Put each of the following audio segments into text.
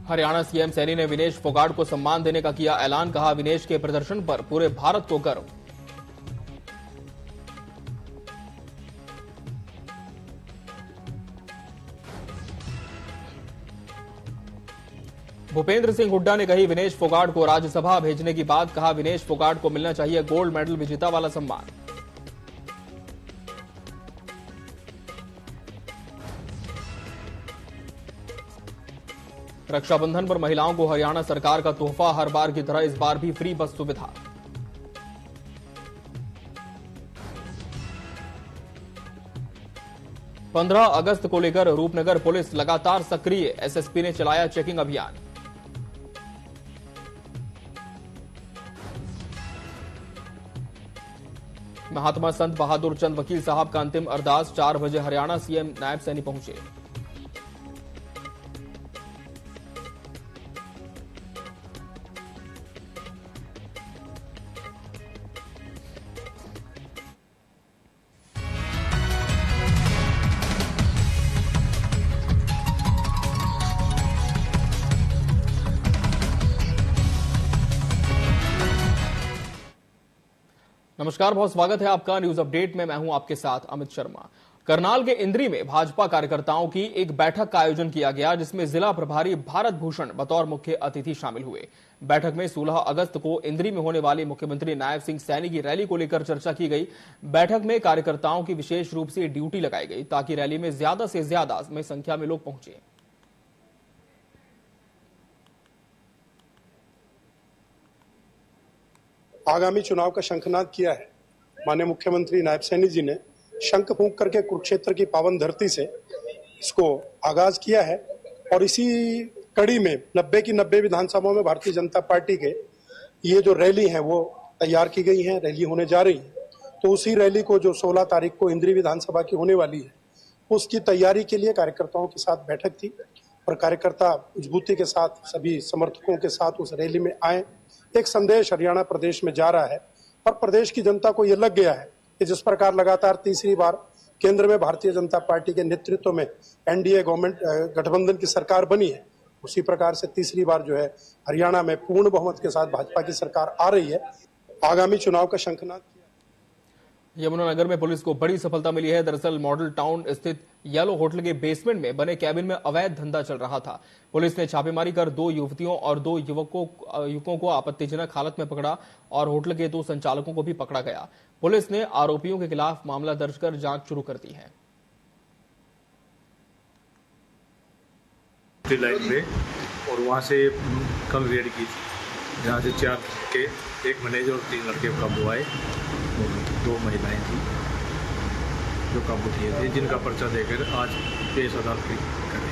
Haryana CM Saini ने विनेश फोगाट को सम्मान देने का किया ऐलान। कहा, विनेश के प्रदर्शन पर पूरे भारत को गर्व। भूपेंद्र सिंह हुड्डा ने कही विनेश फोगाट को राज्यसभा भेजने की बात। कहा, विनेश फोगाट को मिलना चाहिए गोल्ड मेडल विजेता वाला सम्मान। रक्षाबंधन पर महिलाओं को हरियाणा सरकार का तोहफा। हर बार की तरह इस बार भी फ्री बस सुविधा। पंद्रह अगस्त को लेकर रूपनगर पुलिस लगातार सक्रिय। एसएसपी ने चलाया चेकिंग अभियान। महात्मा संत बहादुर चंद वकील साहब का अंतिम अरदास। 4 बजे हरियाणा सीएम नायब सैनी पहुंचे। नमस्कार, बहुत स्वागत है आपका न्यूज अपडेट में। मैं हूं आपके साथ अमित शर्मा। करनाल के इंद्री में भाजपा कार्यकर्ताओं की एक बैठक का आयोजन किया गया, जिसमें जिला प्रभारी भारत भूषण बतौर मुख्य अतिथि शामिल हुए। बैठक में 16 अगस्त को इंद्री में होने वाली मुख्यमंत्री नायब सिंह सैनी की रैली को लेकर चर्चा की गई। बैठक में कार्यकर्ताओं की विशेष रूप से ड्यूटी लगाई गई ताकि रैली में ज्यादा से ज्यादा संख्या में लोग पहुंचे। आगामी चुनाव का शंखनाद किया है। माननीय मुख्यमंत्री नायब सैनी जी ने शंख फूंक करके कुरुक्षेत्र की पावन धरती से इसको आगाज किया है और इसी कड़ी में 90 की 90 विधानसभाओं में भारतीय जनता पार्टी के ये जो रैली है वो तैयार की गई है, रैली होने जा रही है। तो उसी रैली को जो 16 तारीख को इंद्री विधानसभा की होने वाली है, उसकी तैयारी के लिए कार्यकर्ताओं के साथ बैठक थी और कार्यकर्ता मजबूती के साथ सभी समर्थकों के साथ उस रैली में आए। एक संदेश हरियाणा प्रदेश में जा रहा है और प्रदेश की जनता को यह लग गया है कि जिस प्रकार लगातार तीसरी बार केंद्र में भारतीय जनता पार्टी के नेतृत्व में एनडीए गवर्नमेंट गठबंधन की सरकार बनी है, उसी प्रकार से तीसरी बार जो है हरियाणा में पूर्ण बहुमत के साथ भाजपा की सरकार आ रही है। आगामी चुनाव का शंखनाद किया। यमुनानगर में पुलिस को बड़ी सफलता मिली है। दरअसल मॉडल टाउन स्थित येलो होटल के बेसमेंट में बने कैबिन में अवैध धंधा चल रहा था। पुलिस ने छापेमारी कर 2 युवतियों और 2 युवकों को आपत्तिजनक हालत में पकड़ा और होटल के 2 संचालकों को भी पकड़ा गया। पुलिस ने आरोपियों के खिलाफ मामला दर्ज कर जांच शुरू कर दी है। लाइन में और वहां से कल रेड की थी, जहाँ से 4 के 1 मैनेजर और 3 लड़के काबू आए। 2 महिलाएं थी जो काबू किए थे, जिनका पर्चा देकर आज पेश अदालत कर रहे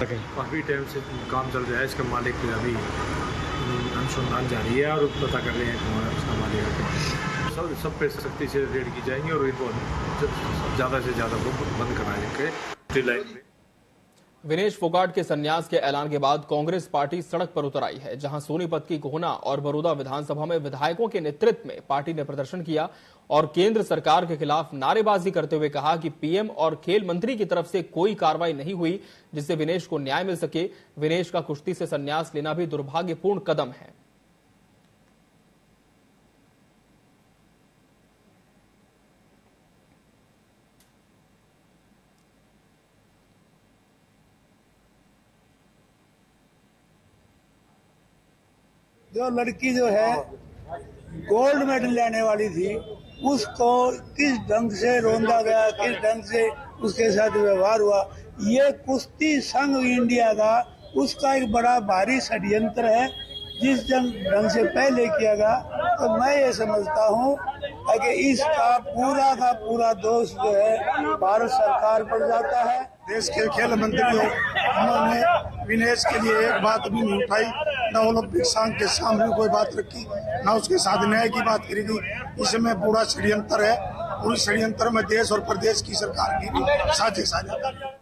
हैं। काफ़ी टाइम से काम चल रहा है। इसका मालिक अभी अनुसंधान जारी है और पता कर रहे हैं कौन इसका मालिक है। सब पे सख्ती से रेड की जाएंगी और इनको ज़्यादा से ज़्यादा बंद कराएंगे लाइन में। विनेश फोगाट के संन्यास के ऐलान के बाद कांग्रेस पार्टी सड़क पर उतर आई है, जहां सोनीपत की गोहना और बड़ौदा विधानसभा में विधायकों के नेतृत्व में पार्टी ने प्रदर्शन किया और केंद्र सरकार के खिलाफ नारेबाजी करते हुए कहा कि पीएम और खेल मंत्री की तरफ से कोई कार्रवाई नहीं हुई जिससे विनेश को न्याय मिल सके। विनेश का कुश्ती से संन्यास लेना भी दुर्भाग्यपूर्ण कदम है। जो लड़की जो है गोल्ड मेडल लेने वाली थी, उसको किस ढंग से रौंदा गया, किस ढंग से उसके साथ व्यवहार हुआ, ये कुश्ती संघ इंडिया का उसका एक बड़ा भारी षड्यंत्र है। जिस ढंग से पहले किया गया, तो मैं ये समझता हूँ कि इसका पूरा का पूरा दोष जो है भारत सरकार पर जाता है। देश के खेल मंत्री उन्होंने विनेश के लिए एक बात भी नहीं उठाई, न ओलंपिक संघ के सामने कोई बात रखी, न उसके साथ न्याय की बात करी गई। इसमें पूरा षड्यंत्र है और इस षड्यंत्र में देश और प्रदेश की सरकार की भी साजिश है।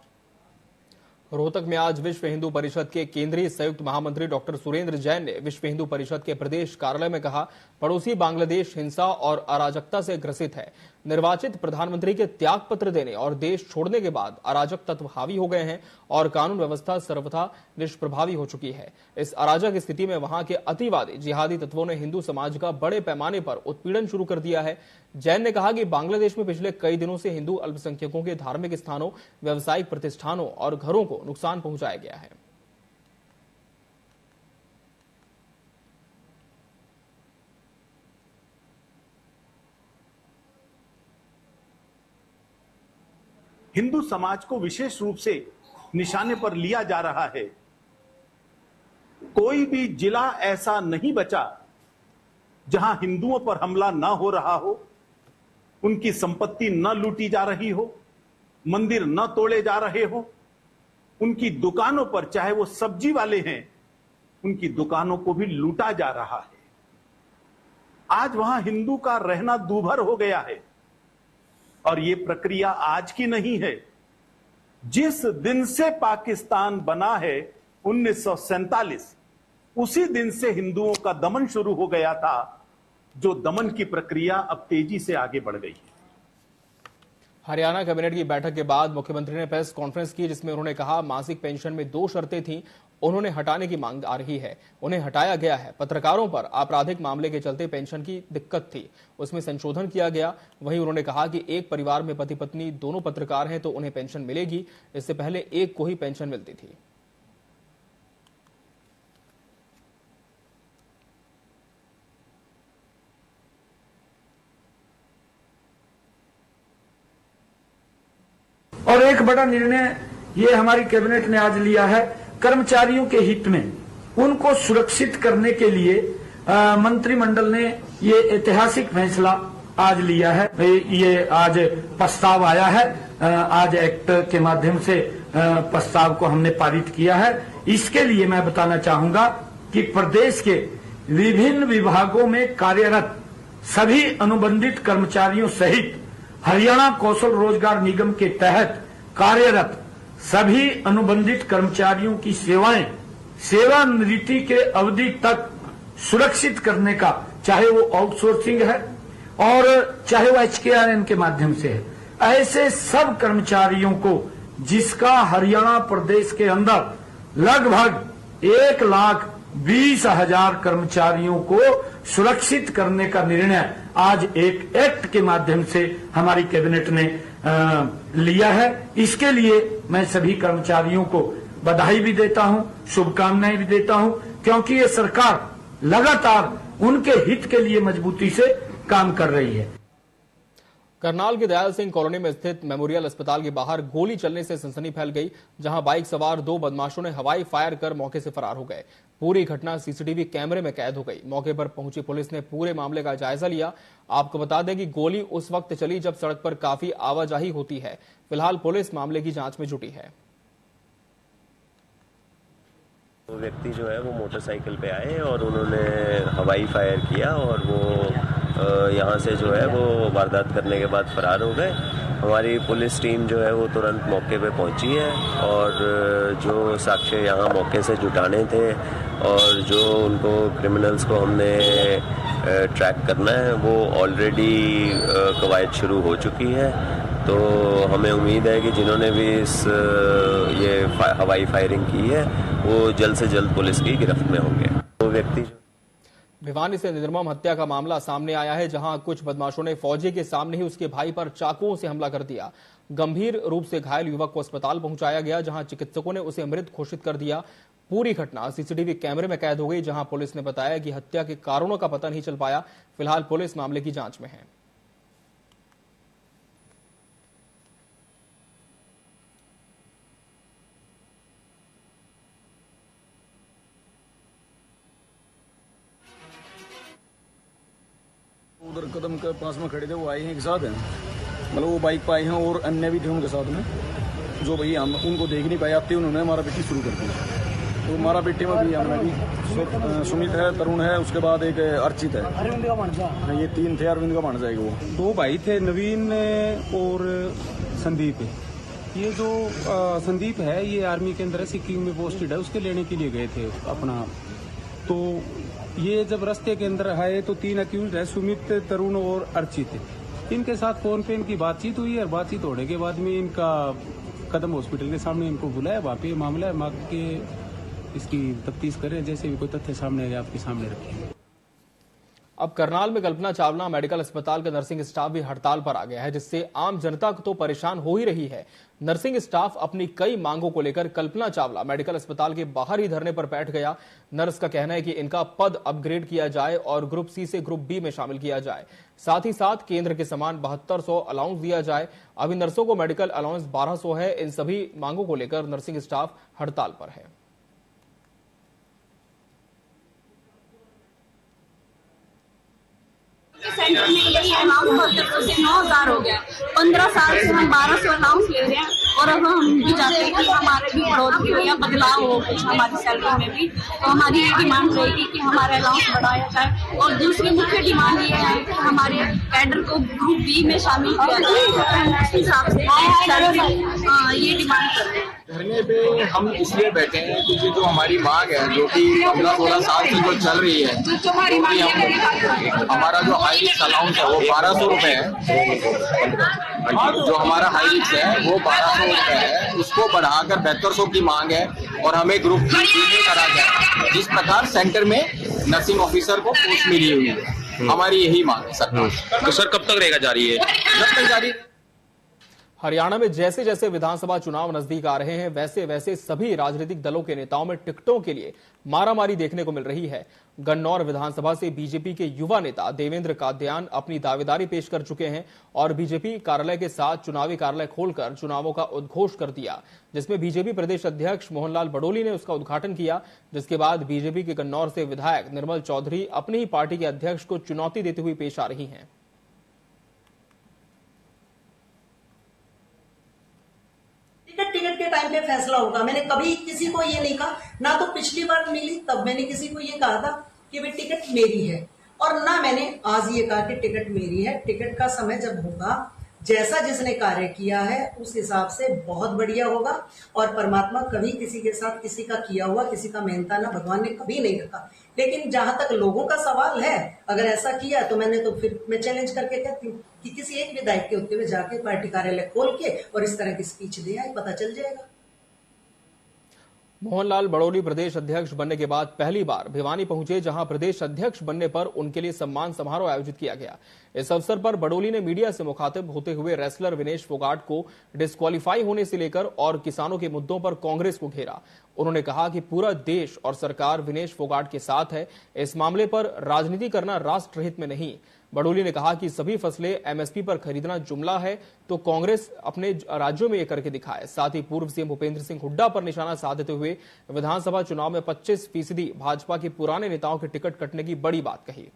रोहतक में आज विश्व हिंदू परिषद के केंद्रीय संयुक्त महामंत्री डॉक्टर सुरेंद्र जैन ने विश्व हिंदू परिषद के प्रदेश कार्यालय में कहा, पड़ोसी बांग्लादेश हिंसा और अराजकता से ग्रसित है। निर्वाचित प्रधानमंत्री के त्याग पत्र देने और देश छोड़ने के बाद अराजक तत्व हावी हो गए हैं और कानून व्यवस्था सर्वथा निष्प्रभावी हो चुकी है। इस अराजक स्थिति में वहां के अतिवादी जिहादी तत्वों ने हिंदू समाज का बड़े पैमाने पर उत्पीड़न शुरू कर दिया है। जैन ने कहा कि बांग्लादेश में पिछले कई दिनों से हिंदू अल्पसंख्यकों के धार्मिक स्थानों, व्यावसायिक प्रतिष्ठानों और घरों को नुकसान पहुंचाया गया है। हिंदू समाज को विशेष रूप से निशाने पर लिया जा रहा है। कोई भी जिला ऐसा नहीं बचा जहां हिंदुओं पर हमला न हो रहा हो, उनकी संपत्ति न लूटी जा रही हो, मंदिर न तोड़े जा रहे हो, उनकी दुकानों पर, चाहे वो सब्जी वाले हैं, उनकी दुकानों को भी लूटा जा रहा है। आज वहां हिंदू का रहना दूभर हो गया है और ये प्रक्रिया आज की नहीं है। जिस दिन से पाकिस्तान बना है 1947, उसी दिन से हिंदुओं का दमन शुरू हो गया था, जो दमन की प्रक्रिया अब तेजी से आगे बढ़ गई है। हरियाणा कैबिनेट की बैठक के बाद मुख्यमंत्री ने प्रेस कॉन्फ्रेंस की, जिसमें उन्होंने कहा मासिक पेंशन में 2 शर्तें थीं, उन्होंने हटाने की मांग आ रही है, उन्हें हटाया गया है। पत्रकारों पर आपराधिक मामले के चलते पेंशन की दिक्कत थी, उसमें संशोधन किया गया। वहीं उन्होंने कहा कि एक परिवार में पति पत्नी दोनों पत्रकार हैं तो उन्हें पेंशन मिलेगी, इससे पहले एक को ही पेंशन मिलती थी। और एक बड़ा निर्णय ये हमारी कैबिनेट ने आज लिया है, कर्मचारियों के हित में उनको सुरक्षित करने के लिए मंत्रिमंडल ने ये ऐतिहासिक फैसला आज लिया है। ये आज प्रस्ताव आया है, आज एक्ट के माध्यम से प्रस्ताव को हमने पारित किया है। इसके लिए मैं बताना चाहूंगा कि प्रदेश के विभिन्न विभागों में कार्यरत सभी अनुबंधित कर्मचारियों सहित हरियाणा कौशल रोजगार निगम के तहत कार्यरत सभी अनुबंधित कर्मचारियों की सेवाएं सेवानिवृत्ति के अवधि तक सुरक्षित करने का, चाहे वो आउटसोर्सिंग है और चाहे वो HKRN के माध्यम से है, ऐसे सब कर्मचारियों को जिसका हरियाणा प्रदेश के अंदर लगभग 1,20,000 कर्मचारियों को सुरक्षित करने का निर्णय आज एक एक्ट के माध्यम से हमारी कैबिनेट ने लिया है। इसके लिए मैं सभी कर्मचारियों को बधाई भी देता हूं, शुभकामनाएं भी देता हूं, क्योंकि ये सरकार लगातार उनके हित के लिए मजबूती से काम कर रही है। करनाल के दयाल सिंह कॉलोनी में स्थित मेमोरियल अस्पताल के बाहर गोली चलने से सनसनी फैल गई, जहां बाइक सवार 2 बदमाशों ने हवाई फायर कर मौके से फरार हो गए। पूरी घटना सीसीटीवी कैमरे में कैद हो गई। मौके पर पहुंची पुलिस ने पूरे मामले का जायजा लिया। आपको बता दें कि गोली उस वक्त चली जब सड़क पर काफी आवाजाही होती है। फिलहाल पुलिस मामले की जांच में जुटी है। वो व्यक्ति जो है वो मोटरसाइकिल पे आए और उन्होंने हवाई फायर किया और वो यहाँ से जो है वो वारदात करने के बाद फरार हो गए। हमारी पुलिस टीम जो है वो तुरंत मौके पे पहुंची है और जो साक्ष्य यहाँ मौके से जुटाने थे और जो उनको क्रिमिनल्स को हमने ट्रैक करना है वो ऑलरेडी कवायद शुरू हो चुकी है। तो हमें उम्मीद है कि जिन्होंने भी ये हवाई फायरिंग की है वो जल्द से जल्द पुलिस की गिरफ्त में होंगे। वो व्यक्ति भिवानी से निर्मम हत्या का मामला सामने आया है, जहां कुछ बदमाशों ने फौजी के सामने ही उसके भाई पर चाकुओं से हमला कर दिया। गंभीर रूप से घायल युवक को अस्पताल पहुंचाया गया, जहां चिकित्सकों ने उसे मृत घोषित कर दिया। पूरी घटना सीसीटीवी कैमरे में कैद हो गई, जहां पुलिस ने बताया कि हत्या के कारणों का पता नहीं चल पाया। फिलहाल पुलिस मामले की जांच में है। उधर कदम के पास में खड़े थे, वो आए हैं एक साथ हैं, मतलब वो बाइक पे आए हैं और अन्य भी थे उनके साथ में, जो भैया हम उनको देख नहीं पाए आते, उन्होंने मारा पीटी शुरू कर दी। तो मारा पीटी में भी हमने भी सुमित है, तरुण है, उसके बाद एक अर्चित है, ये 3 थे। अरविंद का भांजा है वो। 2 भाई थे, नवीन और संदीप। ये जो संदीप है ये आर्मी के अंदर है, सिक्किम में पोस्टेड है, उसके लेने के लिए गए थे अपना। तो ये जब रास्ते के अंदर आए तो 3 अक्यूज है, सुमित, तरुण और अर्चित। इनके साथ फोन पे इनकी बातचीत हुई और बातचीत होने के बाद में इनका कदम हॉस्पिटल के सामने इनको बुलाया। वहाँ पे मामला है, मांग के इसकी तफ्तीश करें, जैसे भी कोई तथ्य सामने आए आपके सामने रखेंगे। अब करनाल में कल्पना चावला मेडिकल अस्पताल का नर्सिंग स्टाफ भी हड़ताल पर आ गया है, जिससे आम जनता तो परेशान हो ही रही है। नर्सिंग स्टाफ अपनी कई मांगों को लेकर कल्पना चावला मेडिकल अस्पताल के बाहर ही धरने पर बैठ गया। नर्स का कहना है कि इनका पद अपग्रेड किया जाए और ग्रुप सी से ग्रुप बी में शामिल किया जाए, साथ ही साथ केंद्र के समान 7200 अलाउंस दिया जाए। अभी नर्सों को मेडिकल अलाउंस 1200 है। इन सभी मांगों को लेकर नर्सिंग स्टाफ हड़ताल पर है। सेंटर में यही अलाउंस 7200 से 9000 हो गया। 15 साल से हम 1200 अलाउंस ले रहे हैं और अब हम भी चाहते हैं कि हमारे भी बढ़ोतरी हो या बदलाव हो कुछ हमारी सैलरी में भी। तो हमारी ये डिमांड रहेगी कि हमारा अलाउंस बढ़ाया जाए और दूसरी मुख्य डिमांड ये है कि हमारे कैडर को ग्रुप बी में शामिल किया जाए। उस हिसाब से ये डिमांड कर रहे हैं। धरने पे हम इसलिए बैठे हैं क्योंकि जो हमारी मांग है, जो कि 15-16 साल से जो चल रही है, हमारा जो हाई रिस्क अलाउंस है वो 1200 रुपए है। जो हमारा हाई रिस्क है वो 1200 रुपए है, उसको बढ़ाकर 7200 की मांग है और हमें ग्रुप बी में करा जाए, जिस प्रकार सेंटर में नर्सिंग ऑफिसर को पोस्ट मिली हुई है। हमारी यही मांग है सरकार। तो सर कब तक रहेगा जारी है? जब तक जारी। हरियाणा में जैसे जैसे विधानसभा चुनाव नजदीक आ रहे हैं, वैसे वैसे सभी राजनीतिक दलों के नेताओं में टिकटों के लिए मारामारी देखने को मिल रही है। गन्नौर विधानसभा से बीजेपी के युवा नेता देवेंद्र कादयान अपनी दावेदारी पेश कर चुके हैं और बीजेपी कार्यालय के साथ चुनावी कार्यालय खोलकर चुनावों का उद्घोष कर दिया, जिसमें बीजेपी प्रदेश अध्यक्ष मोहनलाल बडोली ने उसका उद्घाटन किया। जिसके बाद बीजेपी के गन्नौर से विधायक निर्मल चौधरी अपनी ही पार्टी के अध्यक्ष को चुनौती देते हुए पेश आ रही हैं। टिकट के टाइम पे फैसला होगा। मैंने कभी किसी को ये नहीं कहा, ना तो पिछली बार मिली तब मैंने किसी को ये कहा था कि भाई टिकट मेरी है, और ना मैंने आज ये कहा कि टिकट मेरी है। टिकट का समय जब होगा, जैसा जिसने कार्य किया है उस हिसाब से बहुत बढ़िया होगा। और परमात्मा कभी किसी के साथ किसी का किया हुआ, किसी का मेहनता ना भगवान ने कभी नहीं रखा। लेकिन जहां तक लोगों का सवाल है, अगर ऐसा किया तो फिर मैं चैलेंज करके कहती हूँ कि किसी एक विधायक के होते हुए जाके पार्टी कार्यालय खोल के और इस तरह की स्पीच दे आए, पता चल जाएगा। मोहनलाल बडोली प्रदेश अध्यक्ष बनने के बाद पहली बार भिवानी पहुंचे, जहां प्रदेश अध्यक्ष बनने पर उनके लिए सम्मान समारोह आयोजित किया गया। इस अवसर पर बडोली ने मीडिया से मुखातिब होते हुए रेसलर विनेश फोगाट को डिस्क्वालीफाई होने से लेकर और किसानों के मुद्दों पर कांग्रेस को घेरा। उन्होंने कहा कि पूरा देश और सरकार विनेश फोगाट के साथ है। इस मामले पर राजनीति करना राष्ट्रहित में नहीं। बडोली ने कहा कि सभी फसलें एमएसपी पर खरीदना जुमला है, तो कांग्रेस अपने राज्यों में ये करके दिखाए। साथ ही पूर्व सीएम भूपेंद्र सिंह हुड्डा पर निशाना साधते हुए विधानसभा चुनाव में 25% भाजपा के पुराने नेताओं के टिकट कटने की बड़ी बात कही।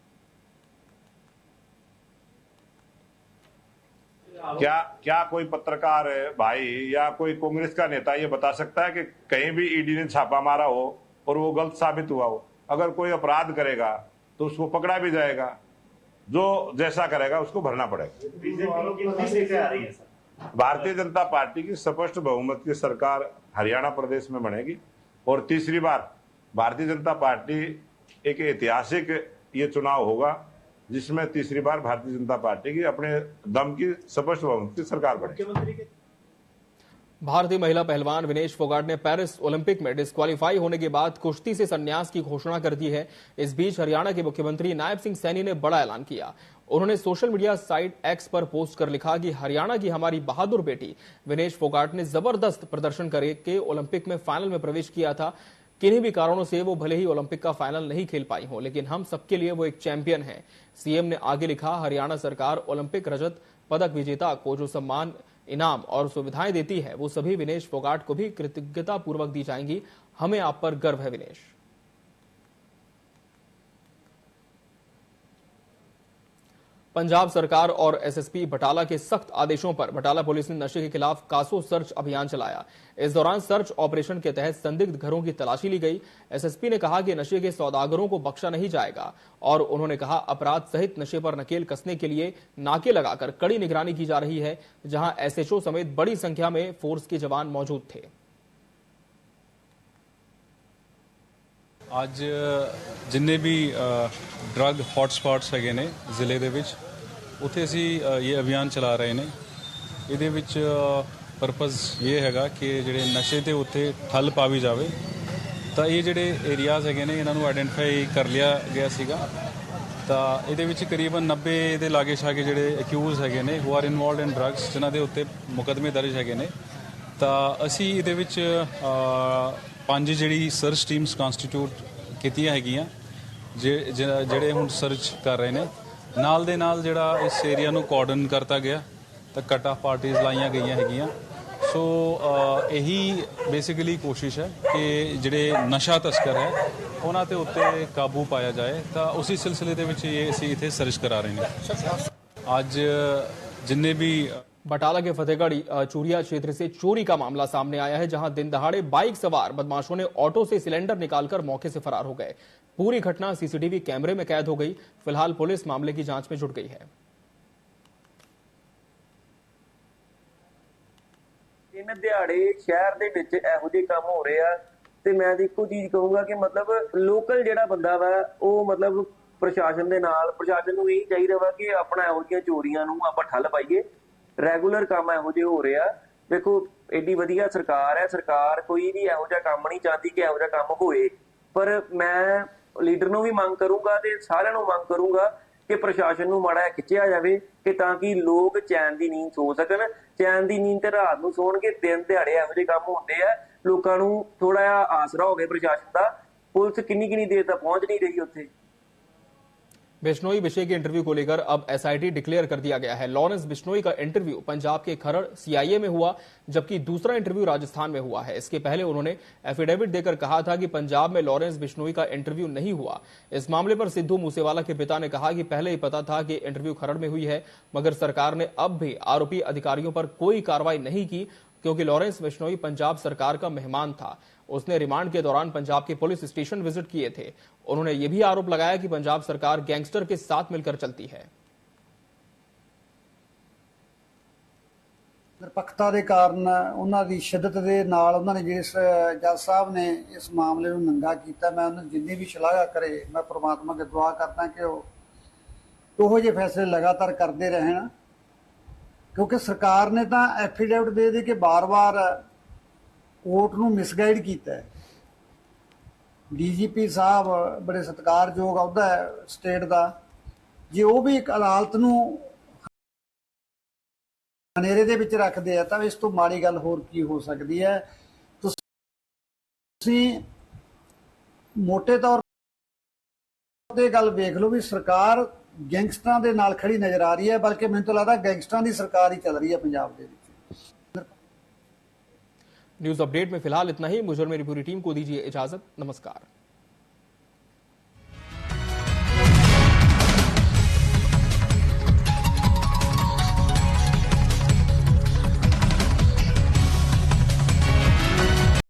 क्या कोई पत्रकार भाई या कोई कांग्रेस का नेता ये बता सकता है कि कहीं भी ईडी ने छापा मारा हो और वो गलत साबित हुआ हो? अगर कोई अपराध करेगा तो उसको पकड़ा भी जाएगा, जो जैसा करेगा उसको भरना पड़ेगा। भारतीय जनता पार्टी की स्पष्ट बहुमत की सरकार हरियाणा प्रदेश में बनेगी और तीसरी बार भारतीय जनता पार्टी एक ऐतिहासिक ये चुनाव होगा जिसमें तीसरी बार भारतीय जनता पार्टी की अपने दम की स्पष्ट बहुमत की सरकार बनेगी। भारतीय महिला पहलवान विनेश फोगाट ने पेरिस ओलंपिक में डिस्क्वालीफाई होने के बाद कुश्ती से संन्यास की घोषणा कर दी है। इस बीच हरियाणा के मुख्यमंत्री नायब सिंह सैनी ने बड़ा ऐलान किया। उन्होंने सोशल मीडिया साइट एक्स पर पोस्ट कर लिखा कि हरियाणा की हमारी बहादुर बेटी विनेश फोगाट ने जबरदस्त प्रदर्शन करके ओलंपिक में फाइनल में प्रवेश किया था। किन्हीं भी कारणों से वो भले ही ओलंपिक का फाइनल नहीं खेल पाई हो, लेकिन हम सबके लिए वो एक चैंपियन है। सीएम ने आगे लिखा, हरियाणा सरकार ओलंपिक रजत पदक विजेता को जो सम्मान, इनाम और सुविधाएं देती है वो सभी विनेश फोगाट को भी कृतज्ञता पूर्वक दी जाएंगी। हमें आप पर गर्व है विनेश। पंजाब सरकार और एसएसपी बटाला के सख्त आदेशों पर बटाला पुलिस ने नशे के खिलाफ कासो सर्च अभियान चलाया। इस दौरान सर्च ऑपरेशन के तहत संदिग्ध घरों की तलाशी ली गई। एसएसपी ने कहा कि नशे के सौदागरों को बख्शा नहीं जाएगा और उन्होंने कहा अपराध सहित नशे पर नकेल कसने के लिए नाके लगाकर कड़ी निगरानी की जा रही है, जहां एसएचओ समेत बड़ी संख्या में फोर्स के जवान मौजूद थे। ਅੱਜ ਜਿੰਨੇ ਵੀ ਡਰੱਗ ਹੌਟ ਸਪੌਟਸ ਹੈਗੇ ਨੇ ਜ਼ਿਲ੍ਹੇ ਦੇ ਵਿੱਚ ਉੱਥੇ ਅਸੀਂ ਇਹ ਅਭਿਆਨ ਚਲਾ ਰਹੇ ਨੇ। ਇਹਦੇ ਵਿੱਚ ਪਰਪਸ ਇਹ ਹੈਗਾ ਕਿ ਜਿਹੜੇ ਨਸ਼ੇ ਤੇ ਉੱਥੇ ਠੱਲ ਪਾਵੀ ਜਾਵੇ। ਤਾਂ ਇਹ ਜਿਹੜੇ ਏਰੀਆਜ਼ ਹੈਗੇ ਨੇ ਇਹਨਾਂ ਨੂੰ ਆਇਡੈਂਟੀਫਾਈ ਕਰ ਲਿਆ ਗਿਆ ਸੀਗਾ। ਤਾਂ ਇਹਦੇ ਵਿੱਚ ਕਰੀਬਨ 90 ਦੇ ਲਾਗੇ ਛਾਗੇ ਜਿਹੜੇ ਅਕਿਊਜ਼ ਹੈਗੇ ਨੇ who are involved in drugs, ਜਿਨ੍ਹਾਂ ਦੇ ਉੱਤੇ ਮੁਕੱਦਮੇ ਦਰਜ ਹੈਗੇ ਨੇ। ਤਾਂ ਅਸੀਂ ਇਹਦੇ ਵਿੱਚ 5 ਜਿਹੜੀ ਸਰਚ ਟੀਮਸ ਕਨਸਟੀਟਿਊਟ ਕੀਤੀਆਂ ਹੈਗੀਆਂ ਜਿਹੜੇ ਹੁਣ ਸਰਚ ਕਰ ਰਹੇ ਨੇ। ਨਾਲ ਦੇ ਨਾਲ ਜਿਹੜਾ ਇਸ ਏਰੀਆ ਨੂੰ ਕਾਰਡਨ ਕਰਤਾ ਗਿਆ ਤਾਂ ਕੱਟ ਆਫ ਪਾਰਟੀਆਂ ਲਾਈਆਂ ਗਈਆਂ ਹੈਗੀਆਂ। ਸੋ ਇਹੀ ਬੇਸਿਕਲੀ ਕੋਸ਼ਿਸ਼ ਹੈ ਕਿ ਜਿਹੜੇ ਨਸ਼ਾ ਤਸਕਰ ਹੈ ਉਹਨਾਂ ਦੇ ਉੱਤੇ ਕਾਬੂ ਪਾਇਆ ਜਾਏ। ਤਾਂ ਉਸੇ ਸਿਲਸਿਲੇ ਦੇ ਵਿੱਚ ਇਹ ਅਸੀਂ ਇੱਥੇ ਸਰਚ ਕਰਾ ਰਹੇ ਨੇ। ਅੱਜ जितने भी बटाला के फतेहगढ़ चूरिया क्षेत्र से चोरी का मामला सामने आया है, जहां दिन दहाड़े बाइक सवार बदमाशों ने ऑटो से सिलेंडर निकालकर मौके से फरार हो गए। पूरी घटना सीसीटीवी कैमरे में कैद हो गई। फिलहाल पुलिस मामले की जांच में जुट गई है। इन दिहाड़े शहर दे विच इहो जिहे काम हो रहे आ ते मैं इक्को चीज कहूंगा कि मतलब लोकल जिहड़ा बंदा वा ਉਹ मतलब ਪ੍ਰਸ਼ਾਸਨ ਦੇ ਨਾਲ ਪ੍ਰਸ਼ਾਸਨ ਨੂੰ ਇਹ ਚਾਹੀਦਾ ਵਾ ਕਿ ਆਪਣਾ ਇਹੋ ਜਿਹੀਆਂ ਚੋਰੀਆਂ ਨੂੰ ਆਪਾਂ ਠੱਲ ਪਾਈਏ। ਰੈਗੂਲਰ ਕੰਮ ਇਹੋ ਜਿਹੇ ਹੋ ਰਹੇ ਆ। ਦੇਖੋ ਐਡੀ ਵਧੀਆ ਸਰਕਾਰ ਹੈ, ਸਰਕਾਰ ਕੋਈ ਵੀ ਇਹੋ ਜਿਹਾ ਕੰਮ ਨਹੀਂ ਚਾਹਦੀ ਕਿ ਇਹੋ ਜਿਹਾ ਕੰਮ ਹੋਏ। ਪਰ ਮੈਂ ਲੀਡਰ ਨੂੰ ਵੀ ਮੰਗ ਕਰੂੰਗਾ ਤੇ ਸਾਰਿਆਂ ਨੂੰ ਮੰਗ ਕਰੂੰਗਾ ਕਿ ਪ੍ਰਸ਼ਾਸਨ ਨੂੰ ਮਾੜਾ ਜਿਹਾ ਖਿੱਚਿਆ ਜਾਵੇ ਕਿ ਤਾਂ ਕਿ ਲੋਕ ਚੈਨ ਦੀ ਨੀਂਦ ਸੋ ਸਕਣ। ਚੈਨ ਦੀ ਨੀਂਦ ਤੇ ਰਾਤ ਨੂੰ ਸੌਣਗੇ, ਦਿਨ ਦਿਹਾੜੇ ਇਹੋ ਜਿਹੇ ਕੰਮ ਹੁੰਦੇ ਆ। ਲੋਕਾਂ ਨੂੰ ਥੋੜਾ ਜਿਹਾ ਆਸਰਾ ਹੋ ਗਿਆ ਪ੍ਰਸ਼ਾਸਨ ਦਾ। ਪੁਲਿਸ किन्नी देर तक पहुंच नहीं रही उत्थे। बिश्नोई विषय के इंटरव्यू को लेकर अब एसआईटी डिक्लेयर कर दिया गया है। लॉरेंस बिश्नोई का इंटरव्यू पंजाब के खरड़ सीआईए में हुआ, जबकि दूसरा इंटरव्यू राजस्थान में हुआ है। इसके पहले उन्होंने एफिडेविट देकर कहा था कि पंजाब में लॉरेंस बिश्नोई का इंटरव्यू नहीं हुआ। इस मामले पर सिद्धू मूसेवाला के पिता ने कहा कि पहले ही पता था कि इंटरव्यू खरड़ में हुई है, मगर सरकार ने अब भी आरोपी अधिकारियों पर कोई कार्रवाई नहीं की, क्योंकि लॉरेंस बिश्नोई पंजाब सरकार का मेहमान था। उसने रिमांड के दौरान पंजाब के पुलिस स्टेशन विजिट किए थे। उन्होंने यह भी आरोप लगाया कि पंजाब सरकार गैंगस्टर के साथ मिलकर चलती है। ਨਿਰਪੱਖਤਾ ਦੇ ਕਾਰਨ ਉਹਨਾਂ ਦੀ ਸ਼ਿੱਦਤ ਦੇ ਨਾਲ ਉਹਨਾਂ ਨੇ ਜਿਸ ਜੱਜ ਸਾਹਿਬ ਨੇ ਇਸ ਮਾਮਲੇ ਨੂੰ ਨੰਗਾ ਕੀਤਾ, ਮੈਂ ਉਹਨਾਂ ਜਿੰਨੀ ਵੀ ਸ਼ਲਾਘਾ ਕਰੇ, ਮੈਂ ਪ੍ਰਮਾਤਮਾ ਅੱਗੇ ਦੁਆ ਕਰਦਾ ਕਿ ਉਹੋ ਜਿਹੇ ਫੈਸਲੇ ਲਗਾਤਾਰ ਕਰਦੇ ਰਹਿਣ। ਕਿਉਂਕਿ ਸਰਕਾਰ ਨੇ ਤਾਂ ਐਫੀਡੇਵਿਟ ਦੇ ਕੇ ਬਾਰ-ਬਾਰ ਕੋਰਟ ਨੂੰ ਮਿਸਗਾਈਡ ਕੀਤਾ ਹੈ। ਡੀਜੀਪੀ ਸਾਹਿਬ ਬੜੇ ਸਤਿਕਾਰਯੋਗ ਅਹੁਦਾ ਹੈ ਸਟੇਟ ਦਾ, ਜੇ ਉਹ ਵੀ ਇੱਕ ਅਦਾਲਤ ਨੂੰ ਹਨੇਰੇ ਦੇ ਵਿੱਚ ਰੱਖਦੇ ਆ ਤਾਂ ਇਸ ਤੋਂ ਮਾੜੀ ਗੱਲ ਹੋਰ ਕੀ ਹੋ ਸਕਦੀ ਹੈ। ਤੁਸੀਂ ਮੋਟੇ ਤੌਰ ਤੇ ਗੱਲ ਵੇਖ ਲਓ ਵੀ ਸਰਕਾਰ ਗੈਂਗਸਟਰਾਂ ਦੇ ਨਾਲ ਖੜੀ ਨਜ਼ਰ ਆ ਰਹੀ ਹੈ, ਬਲਕਿ ਮੈਨੂੰ ਤਾਂ ਲੱਗਦਾ ਗੈਂਗਸਟਰਾਂ ਦੀ ਸਰਕਾਰ ਹੀ ਚੱਲ ਰਹੀ ਹੈ पंजाब ਦੇ ਵਿੱਚ। न्यूज अपडेट में फिलहाल इतना ही। मुझे और मेरी पूरी टीम को दीजिए इजाजत। नमस्कार।